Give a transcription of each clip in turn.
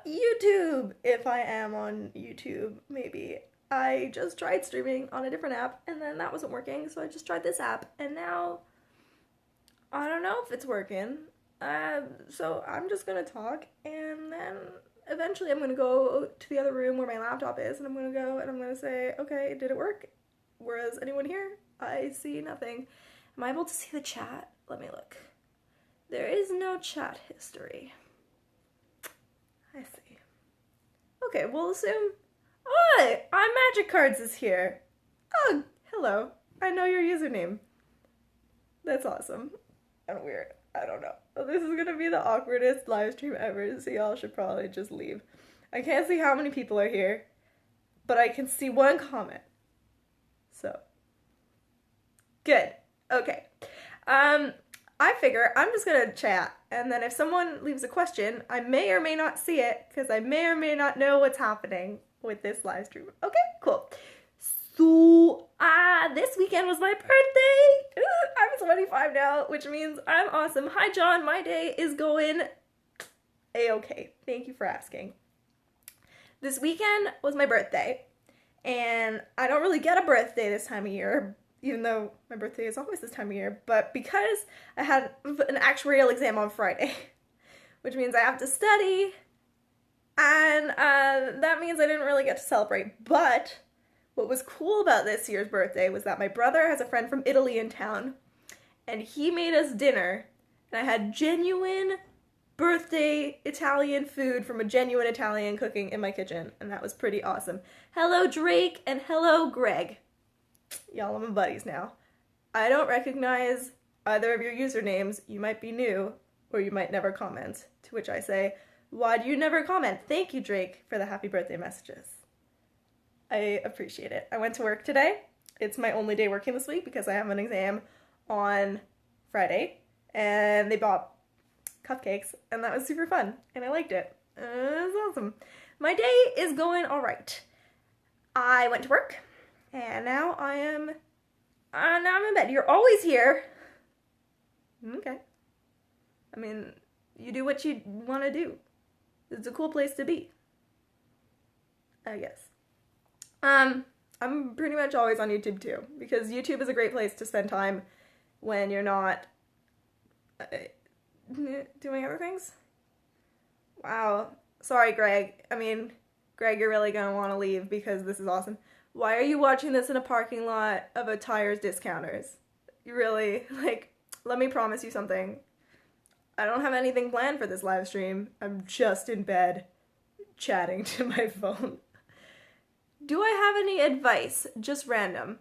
YouTube, if I am on YouTube, maybe. I just tried streaming on a different app, and then that wasn't working, so I just tried this app, and now I don't know if it's working. So I'm just gonna talk, and then eventually I'm gonna go to the other room where my laptop is, and I'm gonna go and I'm gonna say, okay, did it work? Whereas anyone here, I see nothing. Am I able to see the chat? Let me look. There is no chat history. I see. Okay, we'll assume. Oh, I'm Magic Cards is here. Oh, hello. I know your username. That's awesome. And weird. I don't know. This is gonna be the awkwardest live stream ever, so y'all should probably just leave. I can't see how many people are here, but I can see one comment. So, good. Okay. I figure I'm just gonna chat, and then if someone leaves a question, I may or may not see it, because I may or may not know what's happening with this live stream. Okay, cool. So, this weekend was my birthday! I'm 25 now, which means I'm awesome. Hi, John. My day is going a-okay. Thank you for asking. This weekend was my birthday, and I don't really get a birthday this time of year, even though my birthday is always this time of year, but because I had an actuarial exam on Friday, which means I have to study, and that means I didn't really get to celebrate. But what was cool about this year's birthday was that my brother has a friend from Italy in town, and he made us dinner, and I had genuine birthday Italian food from a genuine Italian cooking in my kitchen, and that was pretty awesome. Hello, Drake, and hello, Greg. Y'all are my buddies now. I don't recognize either of your usernames. You might be new, or you might never comment. To which I say, why do you never comment? Thank you, Drake, for the happy birthday messages. I appreciate it. I went to work today. It's my only day working this week because I have an exam on Friday, and they bought cupcakes, and that was super fun, and I liked it. It was awesome. My day is going all right. I went to work, and now I'm in bed. You're always here. Okay. I mean, you do what you want to do. It's a cool place to be, I guess. I'm pretty much always on YouTube too, because YouTube is a great place to spend time when you're not doing other things. Wow. Sorry, Greg. I mean, Greg, you're really gonna want to leave because this is awesome. Why are you watching this in a parking lot of a tires discounters? You really, let me promise you something. I don't have anything planned for this live stream. I'm just in bed chatting to my phone. Do I have any advice? Just random.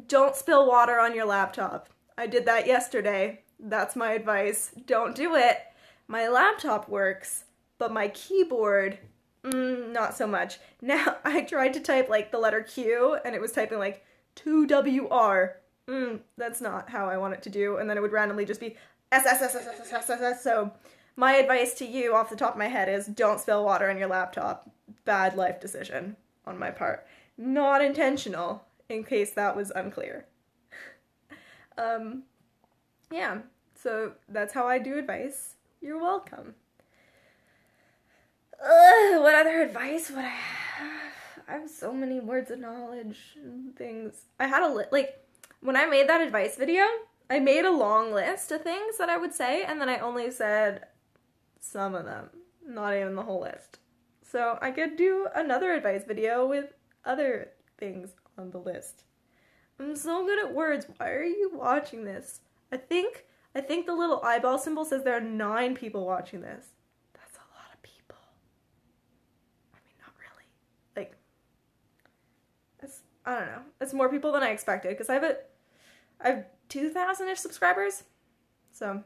Don't spill water on your laptop. I did that yesterday. That's my advice. Don't do it. My laptop works, but my keyboard, not so much. Now, I tried to type, the letter Q, and it was typing, 2WR. That's not how I want it to do, and then it would randomly just be S, S, S, S, S, S, S, S. So, my advice to you off the top of my head is don't spill water on your laptop. Bad life decision on my part. Not intentional, in case that was unclear. Yeah, so that's how I do advice. You're welcome. What other advice would I have? I have so many words of knowledge and things. I had when I made that advice video, I made a long list of things that I would say, and then I only said some of them, not even the whole list. So I could do another advice video with other things on the list. I'm so good at words. Why are you watching this? I think the little eyeball symbol says there are 9 people watching this. That's a lot of people. I mean, not really. I don't know. It's more people than I expected, because I have 2,000-ish subscribers. So,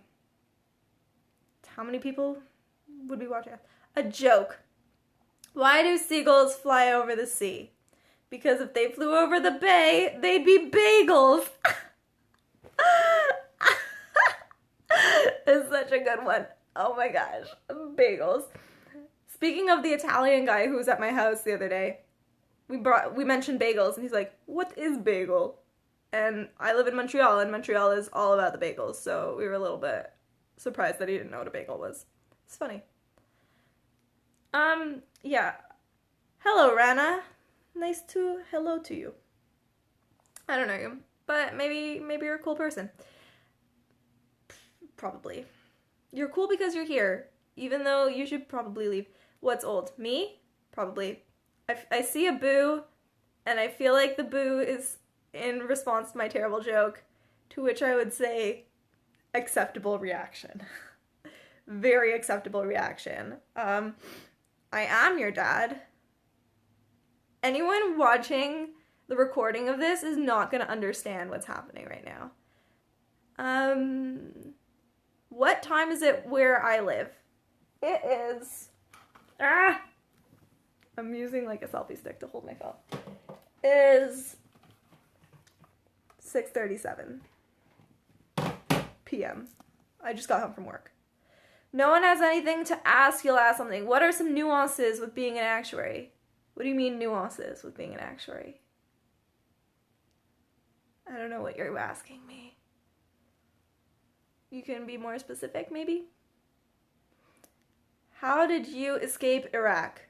how many people would be watching? A joke. Why do seagulls fly over the sea? Because if they flew over the bay, they'd be bagels. It's such a good one. Oh my gosh. Bagels. Speaking of the Italian guy who was at my house the other day, we mentioned bagels, and he's like, what is bagel? And I live in Montreal, and Montreal is all about the bagels, so we were a little bit surprised that he didn't know what a bagel was. It's funny. Yeah. Hello, Rana. Nice to hello to you. I don't know you, but maybe you're a cool person. Probably. You're cool because you're here, even though you should probably leave. What's old? Me? Probably. I see a boo, and I feel like the boo is in response to my terrible joke, to which I would say, acceptable reaction. Very acceptable reaction. I am your dad. Anyone watching the recording of this is not going to understand what's happening right now. What time is it where I live? It is... I'm using like a selfie stick to hold my phone. It is 6:37 p.m. I just got home from work. No one has anything to ask, you'll ask something. What are some nuances with being an actuary? What do you mean nuances with being an actuary? I don't know what you're asking me. You can be more specific, maybe? How did you escape Iraq?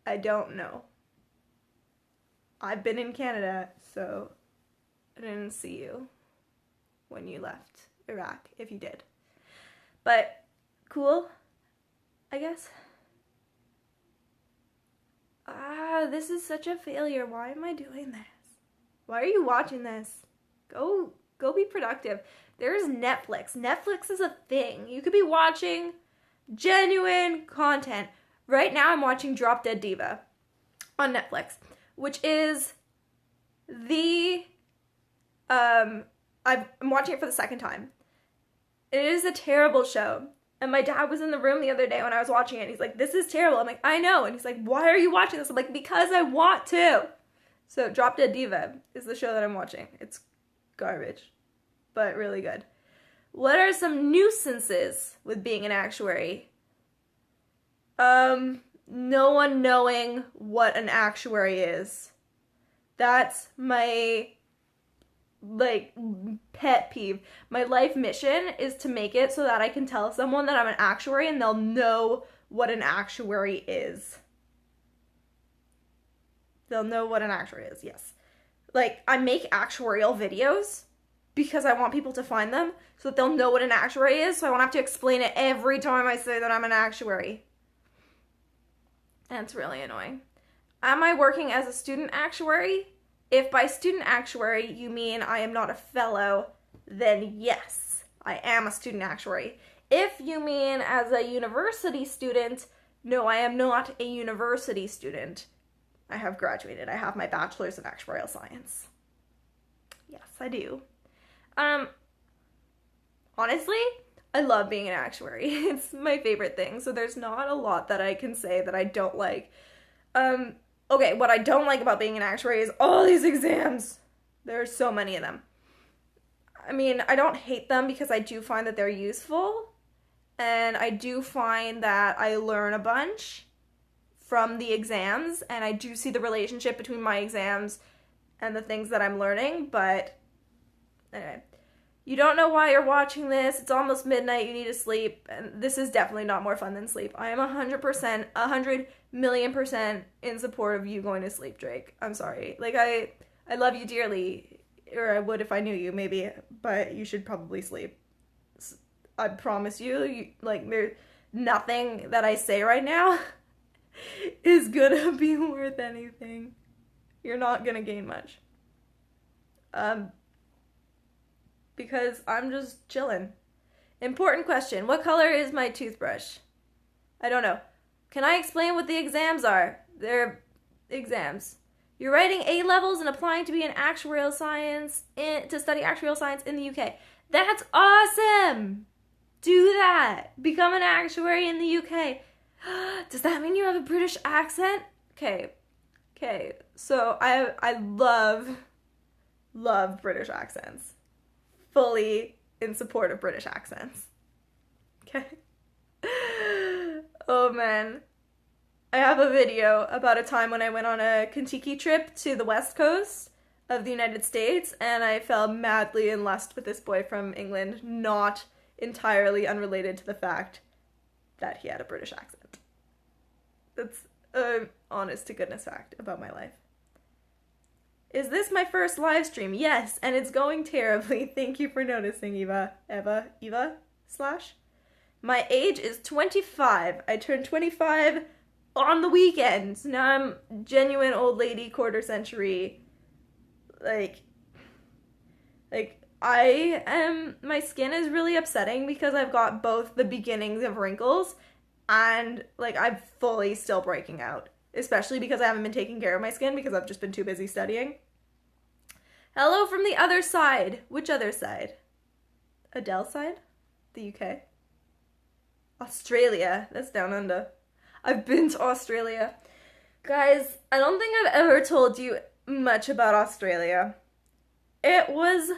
I don't know. I've been in Canada, so I didn't see you when you left Iraq, if you did. But cool, I guess. This is such a failure. Why am I doing this? Why are you watching this? Go be productive. There's Netflix. Netflix is a thing. You could be watching genuine content. Right now I'm watching Drop Dead Diva on Netflix, which is I'm watching it for the second time. It is a terrible show. And my dad was in the room the other day when I was watching it, and he's like, this is terrible. I'm like, I know. And he's like, why are you watching this? I'm like, because I want to. So Drop Dead Diva is the show that I'm watching. It's garbage, but really good. What are some nuisances with being an actuary? No one knowing what an actuary is. That's my pet peeve. My life mission is to make it so that I can tell someone that I'm an actuary and they'll know what an actuary is. They'll know what an actuary is, yes. I make actuarial videos because I want people to find them so that they'll know what an actuary is, so I won't have to explain it every time I say that I'm an actuary. And it's really annoying. Am I working as a student actuary? If by student actuary you mean I am not a fellow, then yes, I am a student actuary. If you mean as a university student, no, I am not a university student. I have graduated. I have my bachelor's in actuarial science. Yes, I do. Honestly, I love being an actuary. It's my favorite thing, so there's not a lot that I can say that I don't like. Okay, what I don't like about being an actuary is all these exams. There are so many of them. I mean, I don't hate them because I do find that they're useful, and I do find that I learn a bunch from the exams, and I do see the relationship between my exams and the things that I'm learning, but anyway. You don't know why you're watching this. It's almost midnight. You need to sleep. And this is definitely not more fun than sleep. I am 100%, 100,000,000% in support of you going to sleep, Drake. I'm sorry. I love you dearly. Or I would if I knew you, maybe. But you should probably sleep. I promise you, there's nothing that I say right now is gonna be worth anything. You're not gonna gain much. Because I'm just chilling. Important question. What color is my toothbrush? I don't know. Can I explain what the exams are? They're exams. You're writing A-levels and applying to be an actuarial science, to study actuarial science in the UK. That's awesome! Do that. Become an actuary in the UK. Does that mean you have a British accent? Okay. So I love British accents. Fully in support of British accents. Okay? Oh man. I have a video about a time when I went on a Kentucky trip to the west coast of the United States, and I fell madly in lust with this boy from England, not entirely unrelated to the fact that he had a British accent. That's an honest to goodness fact about my life. Is this my first live stream? Yes, and it's going terribly. Thank you for noticing, Eva. Eva? Slash? My age is 25. I turned 25 on the weekend. So now I'm genuine old lady, quarter century. Like, my skin is really upsetting because I've got both the beginnings of wrinkles and, like, I'm fully still breaking out. Especially because I haven't been taking care of my skin because I've just been too busy studying. Hello from the other side. Which other side? Adele's side? The UK? Australia. That's down under. I've been to Australia. Guys, I don't think I've ever told you much about Australia. It was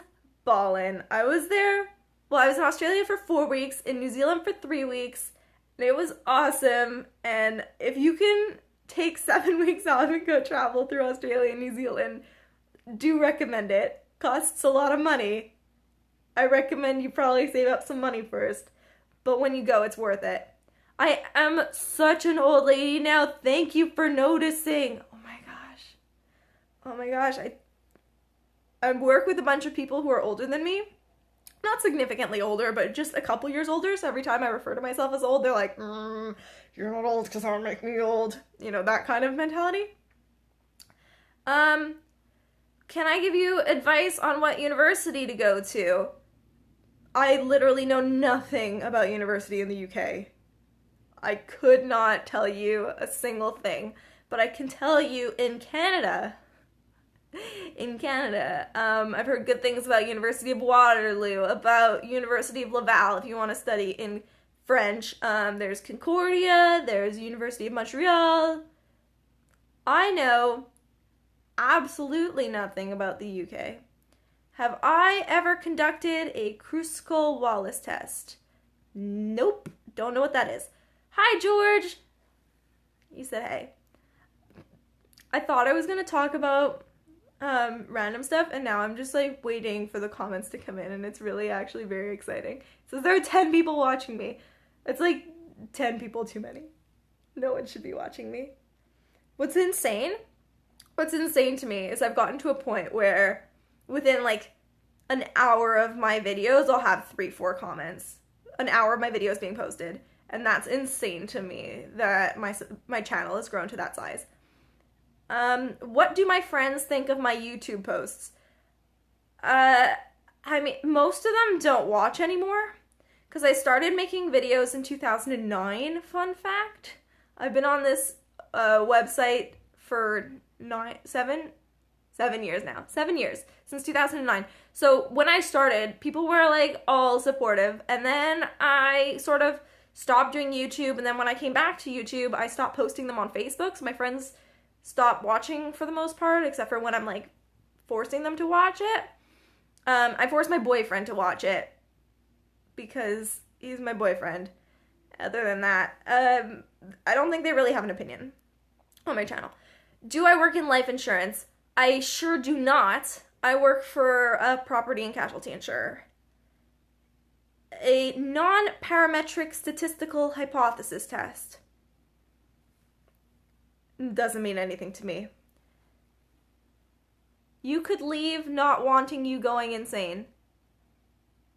ballin'. I was in Australia for 4 weeks, in New Zealand for 3 weeks, and it was awesome. And if you can take 7 weeks off and go travel through Australia and New Zealand, do recommend it. Costs a lot of money. I recommend you probably save up some money first, but when you go, it's worth it. I am such an old lady now. Thank you for noticing. Oh my gosh. I work with a bunch of people who are older than me. Not significantly older, but just a couple years older. So every time I refer to myself as old, they're like, you're not old because that would make me old. You know, that kind of mentality. Can I give you advice on what university to go to? I literally know nothing about university in the UK. I could not tell you a single thing, but I can tell you in Canada, I've heard good things about University of Waterloo, about University of Laval if you want to study in French. There's Concordia, there's University of Montreal. I know absolutely nothing about the UK. Have I ever conducted a Kruskal-Wallis test? Nope. Don't know what that is. Hi, George. You said hey. I thought I was going to talk about random stuff, and now I'm just like waiting for the comments to come in, and it's really actually very exciting. So there are 10 people watching me. It's like 10 people too many. No one should be watching me. What's insane to me is I've gotten to a point where within like an hour of my videos, I'll have 3-4 comments. An hour of my videos being posted. And that's insane to me that my channel has grown to that size. What do my friends think of my YouTube posts? I mean, most of them don't watch anymore. Because I started making videos in 2009, fun fact. I've been on this website for 7 years now. 7 years, since 2009. So when I started, people were like all supportive, and then I sort of stopped doing YouTube, and then when I came back to YouTube, I stopped posting them on Facebook, so my friends stopped watching for the most part, except for when I'm like forcing them to watch it. I forced my boyfriend to watch it, because he's my boyfriend. Other than that, I don't think they really have an opinion on my channel. Do I work in life insurance? I sure do not. I work for a property and casualty insurer. A non-parametric statistical hypothesis test. Doesn't mean anything to me. You could leave not wanting you going insane.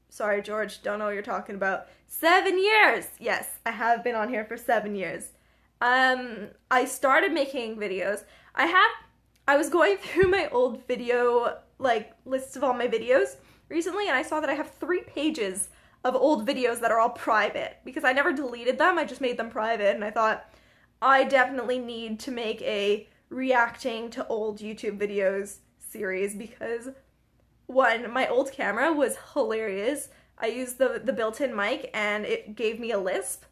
Sorry, George, don't know what you're talking about. 7 years! Yes, I have been on here for 7 years. I started making videos. I was going through my old video, like, lists of all my videos recently, and I saw that I have 3 pages of old videos that are all private, because I never deleted them, I just made them private, and I thought, I definitely need to make a reacting to old YouTube videos series, because, one, my old camera was hilarious. I used the built-in mic, and it gave me a lisp.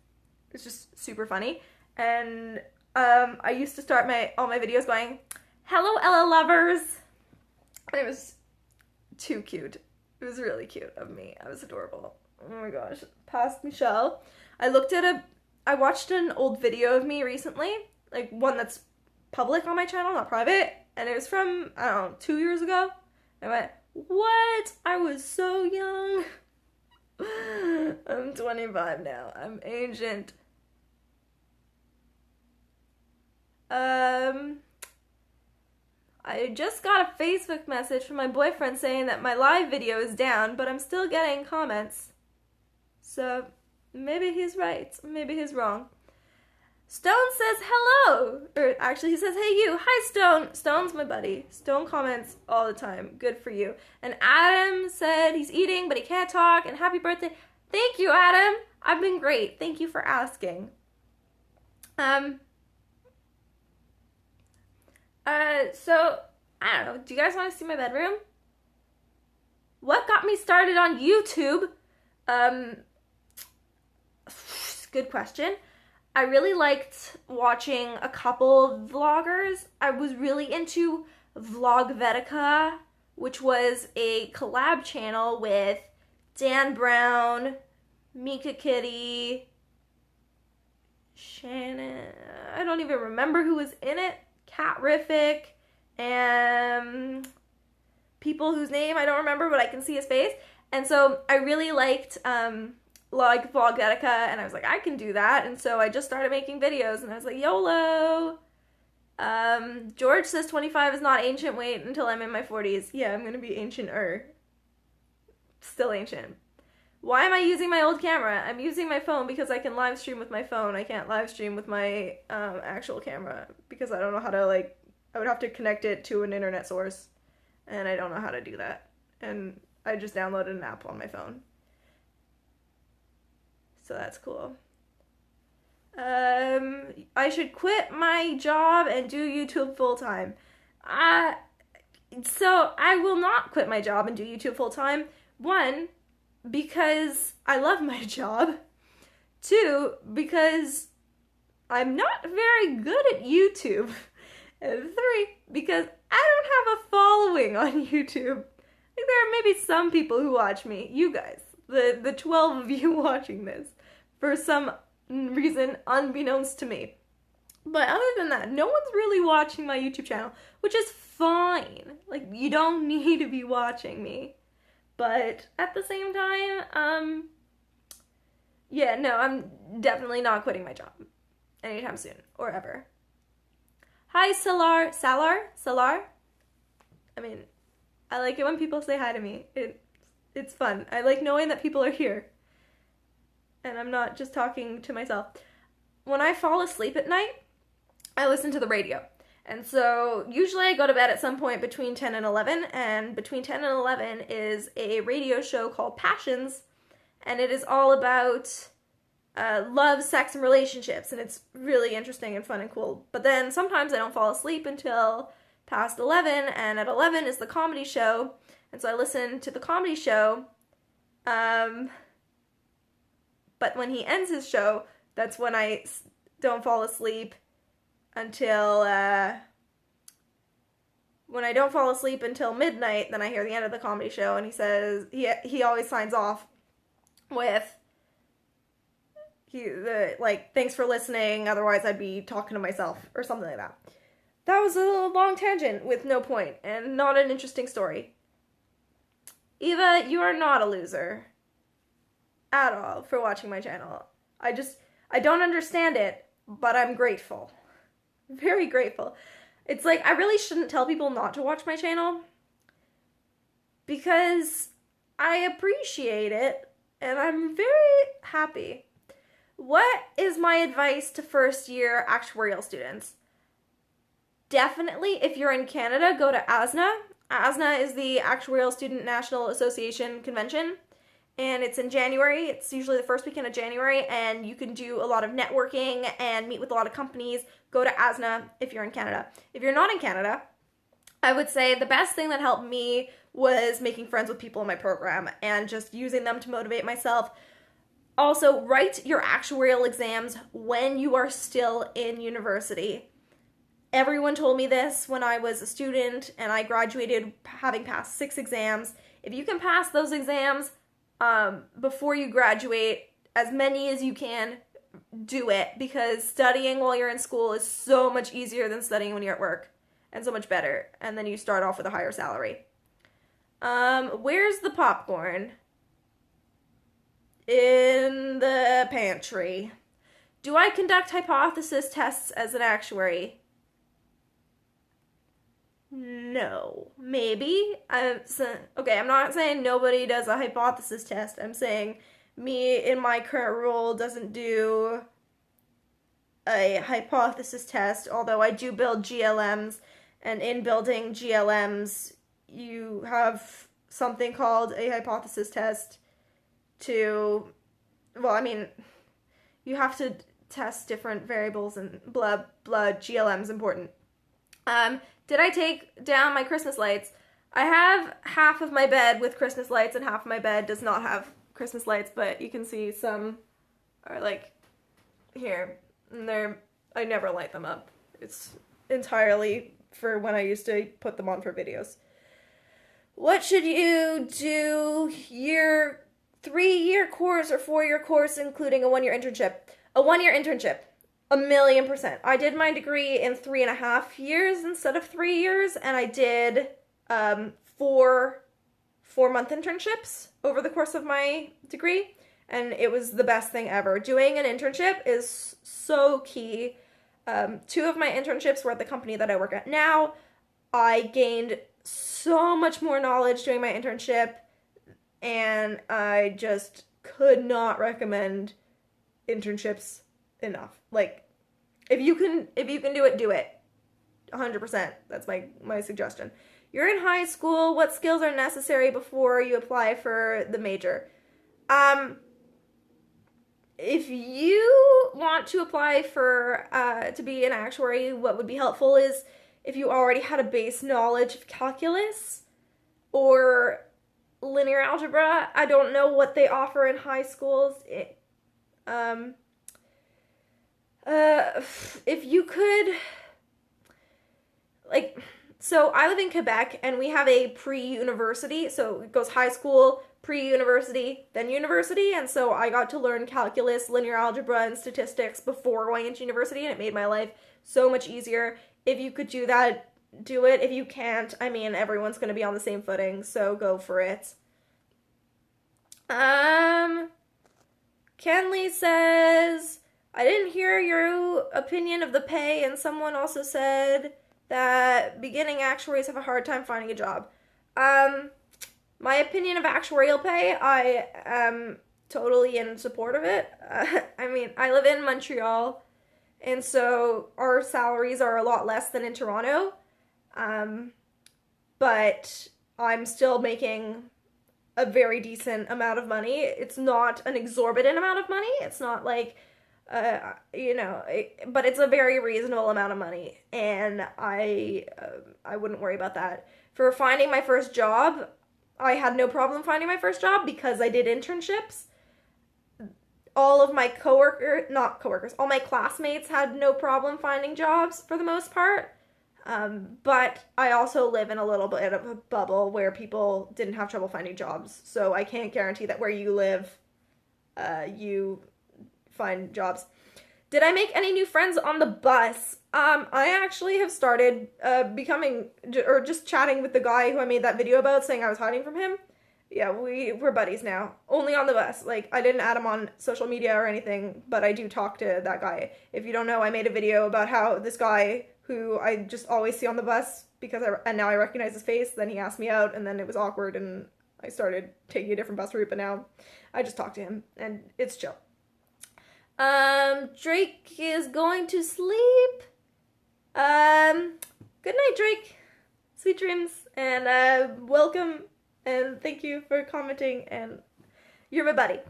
It's just super funny. And I used to start all my videos going, "Hello, Ella lovers." And it was too cute. It was really cute of me. I was adorable. Oh my gosh. Past Michelle. I watched an old video of me recently, like one that's public on my channel, not private, and it was from, I don't know, 2 years ago. I went, what? I was so young. I'm 25 now. I'm ancient. I just got a Facebook message from my boyfriend saying that my live video is down, but I'm still getting comments. So maybe he's right, maybe he's wrong. Stone says hello, or actually he says, hey you, hi Stone. Stone's my buddy. Stone comments all the time, good for you. And Adam said he's eating, but he can't talk, and happy birthday. Thank you, Adam. I've been great. Thank you for asking. So, I don't know, do you guys want to see my bedroom? What got me started on YouTube? Good question. I really liked watching a couple vloggers. I was really into Vlogvetica, which was a collab channel with Dan Brown, Mika Kitty, Shannon, I don't even remember who was in it, Catrific, and people whose name I don't remember, but I can see his face. And so I really liked Vlogvetica, and I was like, I can do that. And so I just started making videos, and I was like, YOLO. George says 25 is not ancient. Wait until I'm in my 40s. Yeah, I'm gonna be ancient-er. Still ancient. Why am I using my old camera? I'm using my phone because I can live stream with my phone. I can't live stream with my actual camera because I don't know how to, like, I would have to connect it to an internet source, and I don't know how to do that. And I just downloaded an app on my phone. So that's cool. I should quit my job and do YouTube full-time. So I will not quit my job and do YouTube full-time. One, because I love my job. Two, because I'm not very good at YouTube. And three, because I don't have a following on YouTube. Like, there are maybe some people who watch me. You guys, the 12 of you watching this, for some reason unbeknownst to me. But other than that, no one's really watching my YouTube channel, which is fine. Like, you don't need to be watching me. But at the same time, yeah, no, I'm definitely not quitting my job anytime soon, or ever. Hi, Salar. I mean, I like it when people say hi to me. It's fun. I like knowing that people are here. And I'm not just talking to myself. When I fall asleep at night, I listen to the radio. And so usually I go to bed at some point between 10 and 11, and between 10 and 11 is a radio show called Passions, and it is all about love, sex, and relationships, and it's really interesting and fun and cool. But then sometimes I don't fall asleep until past 11, and at 11 is the comedy show, and so I listen to the comedy show, but when he ends his show, that's when I don't fall asleep until, when I don't fall asleep until midnight, then I hear the end of the comedy show, and he says, he always signs off with, thanks for listening, otherwise I'd be talking to myself, or something like that. That was a long tangent with no point, and not an interesting story. Eva, you are not a loser. At all, for watching my channel. I don't understand it, but I'm grateful. Very grateful. It's like, I really shouldn't tell people not to watch my channel, because I appreciate it, and I'm very happy. What is my advice to first-year actuarial students? Definitely, if you're in Canada, go to ASNA. ASNA is the Actuarial Student National Association Convention, and it's in January. It's usually the first weekend of January, and you can do a lot of networking and meet with a lot of companies. Go to ASNA if you're in Canada. If you're not in Canada, I would say the best thing that helped me was making friends with people in my program and just using them to motivate myself. Also, write your actuarial exams when you are still in university. Everyone told me this when I was a student and I graduated having passed 6 exams. If you can pass those exams before you graduate, as many as you can, do it, because studying while you're in school is so much easier than studying when you're at work, and so much better, and then you start off with a higher salary. Where's the popcorn? In the pantry. Do I conduct hypothesis tests as an actuary? No, maybe. Okay, I'm not saying nobody does a hypothesis test. I'm saying me in my current role doesn't do a hypothesis test, although I do build GLMs, and in building GLMs, you have something called a hypothesis test to, well, I mean, you have to test different variables and blah, blah, GLM's important. Did I take down my Christmas lights? I have half of my bed with Christmas lights and half of my bed does not have Christmas lights, but you can see some are like here. And I never light them up. It's entirely for when I used to put them on for videos. What should you do 3-year course or 4-year course, including a 1-year internship? A 1-year internship. 1,000,000%. I did my degree in 3.5 years instead of 3 years, and I did 4-month internships over the course of my degree, and it was the best thing ever. Doing an internship is so key. 2 of my internships were at the company that I work at now. I gained so much more knowledge doing my internship, and I just could not recommend internships enough. Like, if you can do it, do it. 100%. That's my suggestion. You're in high school. What skills are necessary before you apply for the major? If you want to apply for to be an actuary, what would be helpful is if you already had a base knowledge of calculus or linear algebra. I don't know what they offer in high schools. If you could, like, so I live in Quebec and we have a pre-university, so it goes high school, pre-university, then university, and so I got to learn calculus, linear algebra, and statistics before going into university, and it made my life so much easier. If you could do that, do it. If you can't, I mean, everyone's going to be on the same footing, so go for it. Kenley says, I didn't hear your opinion of the pay, and someone also said that beginning actuaries have a hard time finding a job. My opinion of actuarial pay, I am totally in support of it. I mean, I live in Montreal, and so our salaries are a lot less than in Toronto, but I'm still making a very decent amount of money. It's not an exorbitant amount of money. It's not like, but it's a very reasonable amount of money, and I wouldn't worry about that. For finding my first job, I had no problem finding my first job because I did internships. All of my all my classmates had no problem finding jobs for the most part. But I also live in a little bit of a bubble where people didn't have trouble finding jobs. So I can't guarantee that where you live, you find jobs. Did I make any new friends on the bus? I actually have started just chatting with the guy who I made that video about saying I was hiding from him. Yeah, we're buddies now. Only on the bus. Like, I didn't add him on social media or anything, but I do talk to that guy. If you don't know, I made a video about how this guy who I just always see on the bus and now I recognize his face, then he asked me out, and then it was awkward, and I started taking a different bus route, but now I just talk to him, and it's chill. Drake is going to sleep. Good night, Drake. Sweet dreams, and welcome, and thank you for commenting, and you're my buddy.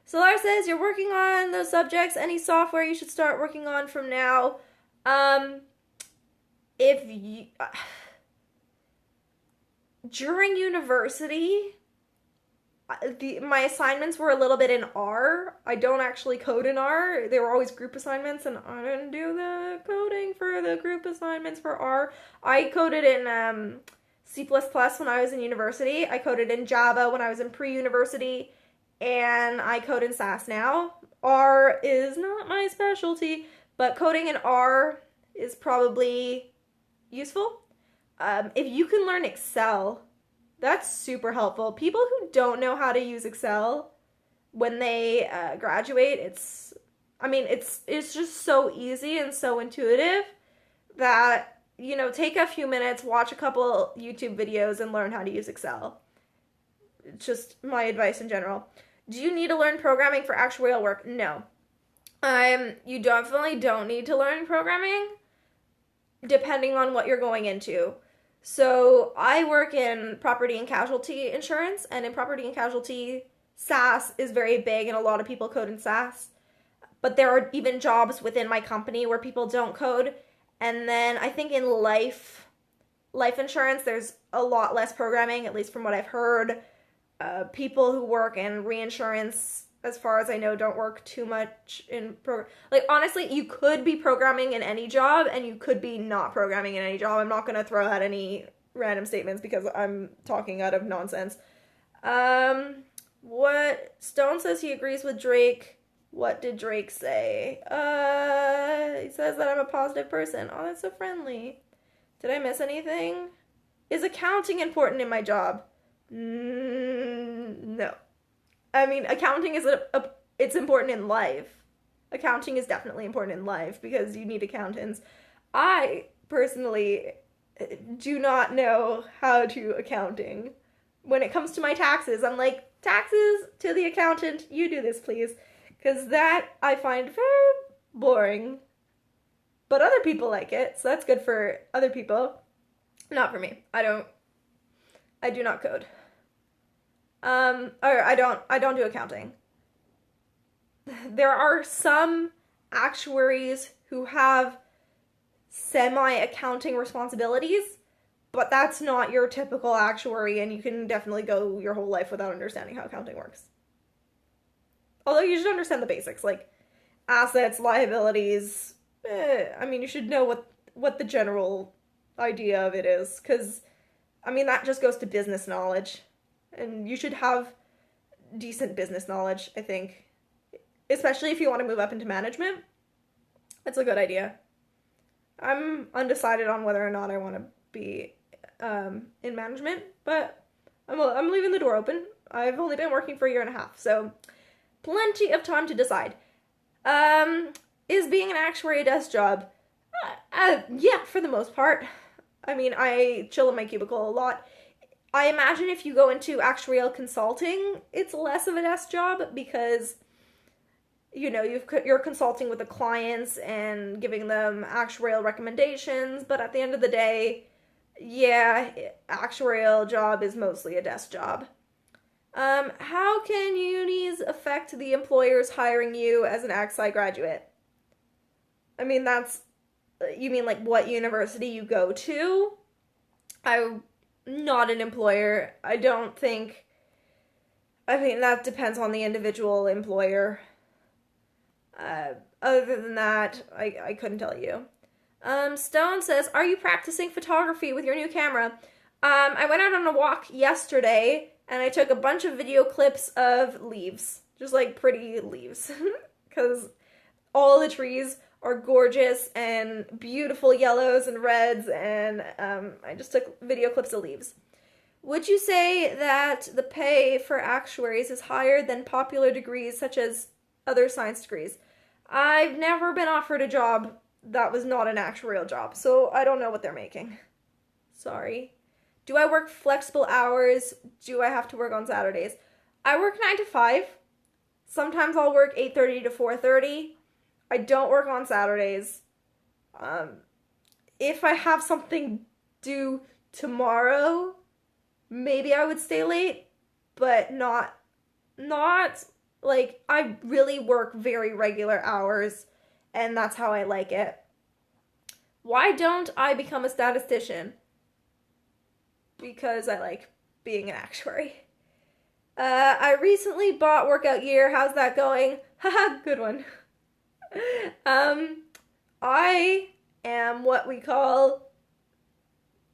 Solar says, you're working on those subjects. Any software you should start working on from now? During university, my assignments were a little bit in R. I don't actually code in R. They were always group assignments, and I didn't do the coding for the group assignments for R. I coded in C++ when I was in university. I coded in Java when I was in pre-university, and I code in SAS now. R is not my specialty, but coding in R is probably useful. If you can learn Excel, that's super helpful. People who don't know how to use Excel when they graduate, it's just so easy and so intuitive that take a few minutes, watch a couple YouTube videos, and learn how to use Excel. It's just my advice in general. Do you need to learn programming for actuarial work? No. You definitely don't need to learn programming, depending on what you're going into. So I work in property and casualty insurance, and in property and casualty, SAS is very big, and a lot of people code in SAS. But there are even jobs within my company where people don't code. And then I think in life insurance, there's a lot less programming, at least from what I've heard. People who work in reinsurance, as far as I know, don't work too much in honestly, you could be programming in any job, and you could be not programming in any job. I'm not going to throw out any random statements because I'm talking out of nonsense. What Stone says he agrees with Drake. What did Drake say? He says that I'm a positive person. Oh, that's so friendly. Did I miss anything? Is accounting important in my job? No. I mean, accounting is it's important in life. Accounting is definitely important in life because you need accountants. I personally do not know how to accounting. When it comes to my taxes, I'm like, taxes to the accountant, you do this, please. Because that I find very boring. But other people like it, so that's good for other people. Not for me. I do not code. Or I don't do accounting. There are some actuaries who have semi-accounting responsibilities, but that's not your typical actuary, and you can definitely go your whole life without understanding how accounting works. Although you should understand the basics, like assets, liabilities. I mean, you should know what the general idea of it is, because, I mean, that just goes to business knowledge. And you should have decent business knowledge, I think. Especially if you want to move up into management. That's a good idea. I'm undecided on whether or not I want to be in management, but I'm leaving the door open. I've only been working for a year and a half, so plenty of time to decide. Is being an actuary a desk job? Yeah, for the most part. I mean, I chill in my cubicle a lot. I imagine if you go into actuarial consulting, it's less of a desk job because, you're consulting with the clients and giving them actuarial recommendations, but at the end of the day, yeah, actuarial job is mostly a desk job. How can unis affect the employers hiring you as an AXI graduate? I mean, you mean like what university you go to? I'm not an employer. I mean, that depends on the individual employer. Other than that, I couldn't tell you. Stone says, are you practicing photography with your new camera? I went out on a walk yesterday, and I took a bunch of video clips of leaves. Just like pretty leaves. Because all the trees are gorgeous and beautiful yellows and reds, and I just took video clips of leaves. Would you say that the pay for actuaries is higher than popular degrees such as other science degrees? I've never been offered a job that was not an actuarial job, so I don't know what they're making. Sorry. Do I work flexible hours? Do I have to work on Saturdays? I work 9 to 5. Sometimes I'll work 8:30 to 4:30. I don't work on Saturdays. If I have something due tomorrow, maybe I would stay late, but not like, I really work very regular hours, and that's how I like it. Why don't I become a statistician? Because I like being an actuary. I recently bought workout gear. How's that going? Haha, good one. I am what we call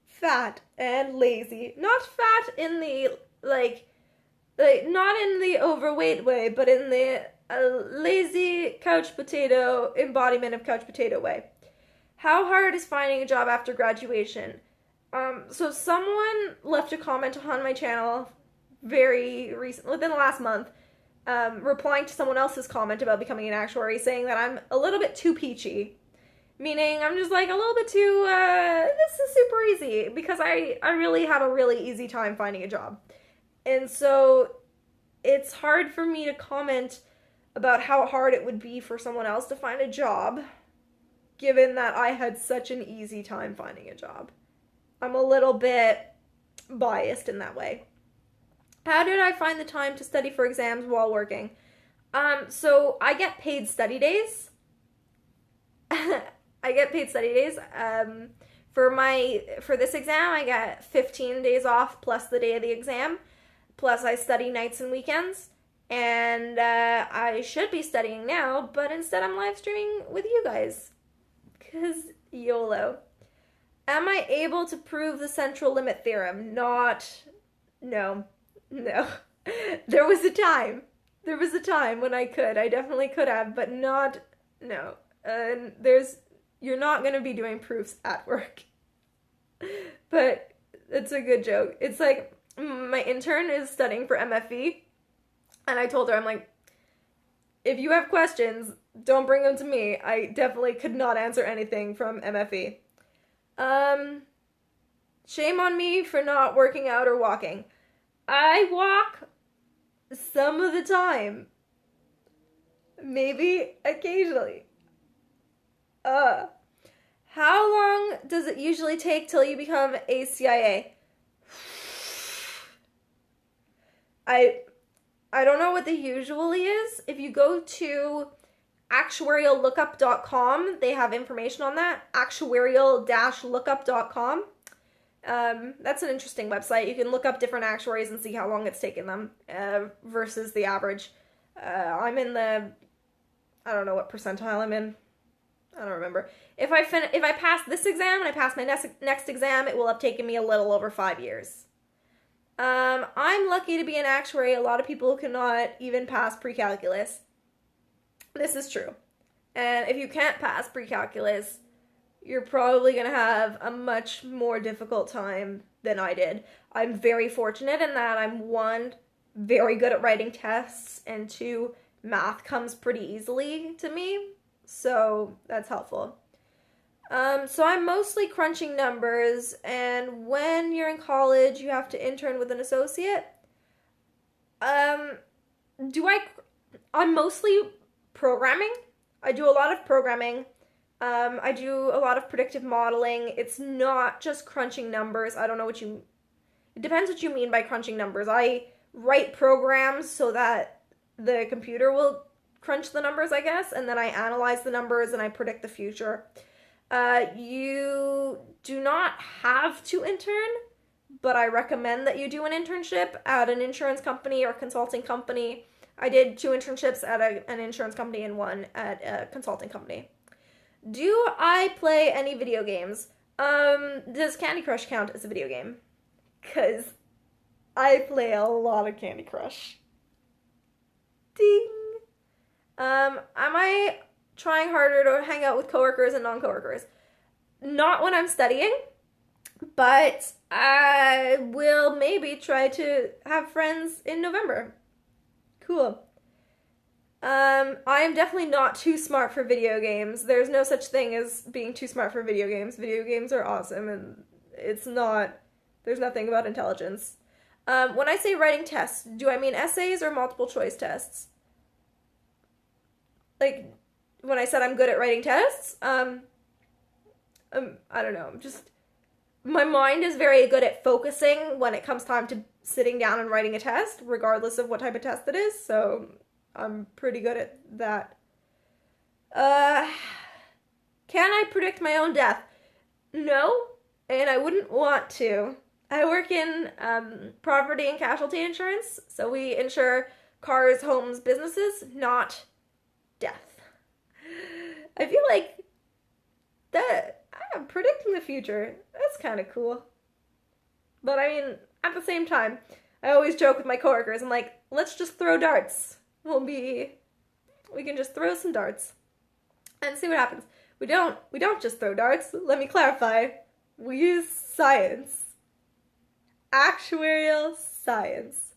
fat and lazy. Not fat in the, like not in the overweight way, but in the lazy couch potato, embodiment of couch potato way. How hard is finding a job after graduation? So someone left a comment on my channel very recently, within the last month, replying to someone else's comment about becoming an actuary, saying that I'm a little bit too peachy. Meaning I'm just like a little bit too, this is super easy because I really had a really easy time finding a job. And so it's hard for me to comment about how hard it would be for someone else to find a job, given that I had such an easy time finding a job. I'm a little bit biased in that way. How did I find the time to study for exams while working? So I get paid study days. I get paid study days. For this exam, I get 15 days off plus the day of the exam. Plus, I study nights and weekends. And I should be studying now, but instead I'm live streaming with you guys. Because YOLO. Am I able to prove the central limit theorem? No. There was a time. There was a time when I could. I definitely could have, but no. You're not going to be doing proofs at work. But it's a good joke. It's like, my intern is studying for MFE, and I told her, I'm like, if you have questions, don't bring them to me. I definitely could not answer anything from MFE. Shame on me for not working out or walking. I walk some of the time. Maybe occasionally. How long does it usually take till you become a CIA? I don't know what the usually is. If you go to actuariallookup.com, they have information on that. Actuarial-lookup.com. That's an interesting website. You can look up different actuaries and see how long it's taken them versus the average. I'm in the, I don't know what percentile I'm in. I don't remember. If I pass this exam and I pass my next exam, it will have taken me a little over 5 years. I'm lucky to be an actuary. A lot of people cannot even pass pre-calculus. This is true. And if you can't pass pre-calculus, you're probably going to have a much more difficult time than I did. I'm very fortunate in that I'm, one, very good at writing tests, and two, math comes pretty easily to me, so that's helpful. So I'm mostly crunching numbers, and when you're in college, you have to intern with an associate. I'm mostly programming. I do a lot of programming. I do a lot of predictive modeling. It's not just crunching numbers. I don't know it depends what you mean by crunching numbers. I write programs so that the computer will crunch the numbers, I guess, and then I analyze the numbers and I predict the future. You do not have to intern, but I recommend that you do an internship at an insurance company or consulting company. I did 2 internships at an insurance company and 1 at a consulting company. Do I play any video games? Does Candy Crush count as a video game? 'Cause I play a lot of Candy Crush. Ding! Am I trying harder to hang out with coworkers and non-coworkers? Not when I'm studying, but I will maybe try to have friends in November. Cool. I am definitely not too smart for video games. There's no such thing as being too smart for video games. Video games are awesome, and there's nothing about intelligence. When I say writing tests, do I mean essays or multiple choice tests? Like, when I said I'm good at writing tests, I don't know, my mind is very good at focusing when it comes time to sitting down and writing a test, regardless of what type of test it is, so I'm pretty good at that. Can I predict my own death? No, and I wouldn't want to. I work in property and casualty insurance, so we insure cars, homes, businesses, not death. I feel like that I'm predicting the future. That's kind of cool. But I mean, at the same time, I always joke with my coworkers. I'm like, let's just throw darts. We can just throw some darts and see what happens. We don't just throw darts. Let me clarify. We use science. Actuarial science.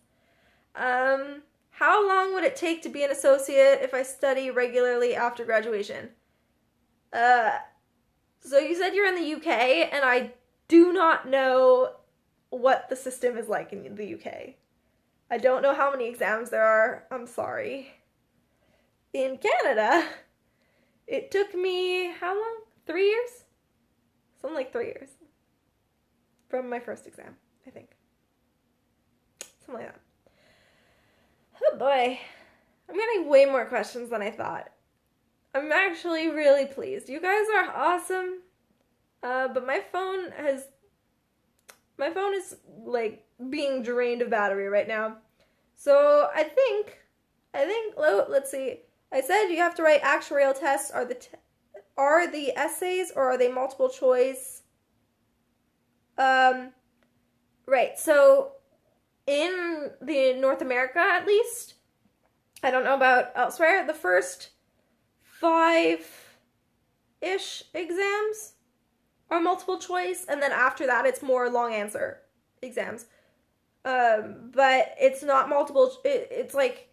How long would it take to be an associate if I study regularly after graduation? So you said you're in the UK, and I do not know what the system is like in the UK. I don't know how many exams there are. I'm sorry. In Canada, it took me, how long? 3 years? Something like 3 years. From my first exam, I think. Something like that. Oh boy. I'm getting way more questions than I thought. I'm actually really pleased. You guys are awesome. But my phone is like being drained of battery right now. So I think, let's see. I said you have to write actuarial tests. Are the essays or are they multiple choice? Right. So in the North America, at least, I don't know about elsewhere, the first 5-ish exams are multiple choice, and then after that it's more long answer exams. But it's not multiple, it's like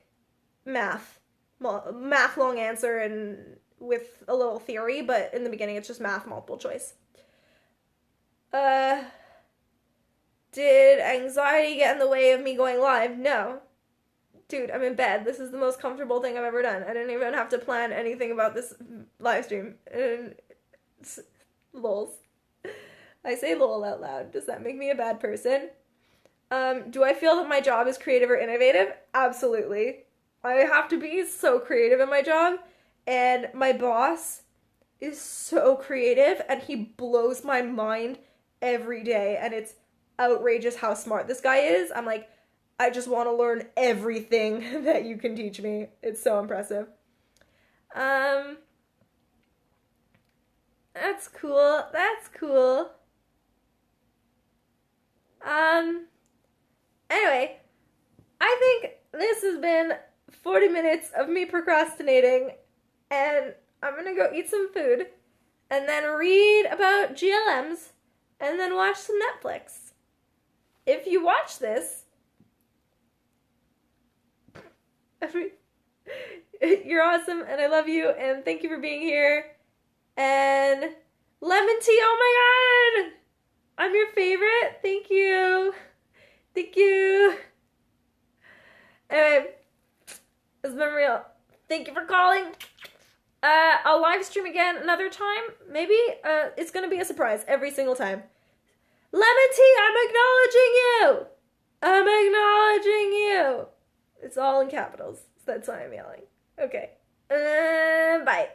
math long answer and with a little theory, but in the beginning it's just math multiple choice. Did anxiety get in the way of me going live? No. Dude, I'm in bed. This is the most comfortable thing I've ever done. I didn't even have to plan anything about this live stream. And lols. I say lol out loud. Does that make me a bad person? Do I feel that my job is creative or innovative? Absolutely. I have to be so creative in my job. And my boss is so creative and he blows my mind every day. And it's outrageous how smart this guy is. I'm like, I just want to learn everything that you can teach me. It's so impressive. That's cool. That's cool. Anyway, I think this has been 40 minutes of me procrastinating, and I'm gonna go eat some food, and then read about GLMs, and then watch some Netflix. If you watch this, you're awesome, and I love you, and thank you for being here. And lemon tea, oh my god! I'm your favorite. Thank you. Thank you. Anyway, it's been real. Thank you for calling. I'll live stream again another time. Maybe it's gonna be a surprise every single time. Lemon tea, I'm acknowledging you. I'm acknowledging you. It's all in capitals. So that's why I'm yelling. Okay. Bye.